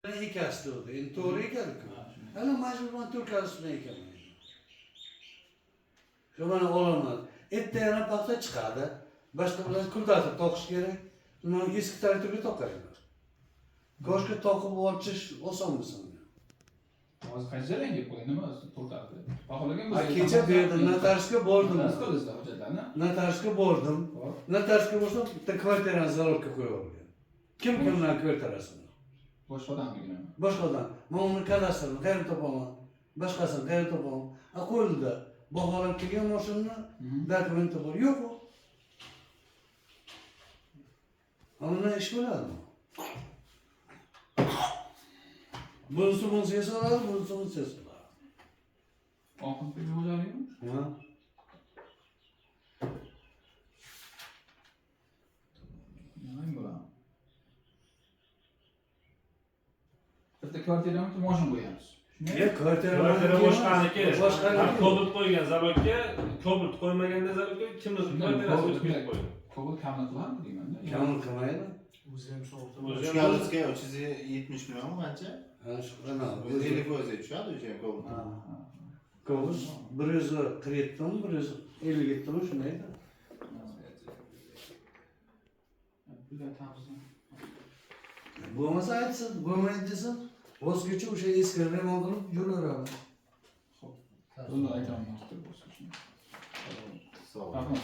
Ekasi oldu. Endi to'g'ri ekan-ku. Ana majburman to'rkasi bilan ekaman. Shu mana olaman. Erta yana paxta chiqadi. Boshqa bilan kurdasi toqish kerak. Mana eski tartibga toqayman. Go'shtga toqib ochish oson bo'lsin. Hozir qancha rang deb qo'ying, nima to'xtatdi. Baholagan Kecha bu yerda notariusga bordim. Notariusda hujjatlarni. Notariusga bordim. Notariusga borsam bitta kvartirani zalovga qo'yib yuborgan. Kim kimdan kvartirasini? Boshqa odamligini. Boshqa odam. Men uni kadastrini qayerdan topaman? Boshqasini qayerdan topaman? Qo'lida baholab kelgan mashinani dokumenti bor. Yo'q u. Undan ish bo'ladimi? Bunisi yasaladi, bunisi yasaladi. Oxirgi xo'jaligimi? Ha? Nima bo'ladi? Bitta kvartirani moshin qo'yamiz. Yo'q, kvartira boshqaniki. Boshqaniki. Kobalt qo'ygan zavodga, kobalt qo'ymaganda zavodga kimdir kvartirasi o'tib ketib qo'ygan. Kobalt kamni qiladimi deyman-da. Kamol qilmaydi. O'zi ham sovuqda. O'zingizga 370 millionmi qancha? Ha, shu qana. 50% tushadi o'sha kobalt. Kovus 147 mi, 157 mi shundaydi. Bo'lmasa aytsin, bo'lmaydi desa, vosgacha o'sha eski remont qilib yuraveradi. Xo'p. Buni aytaman. Sog' ol. Rahmat.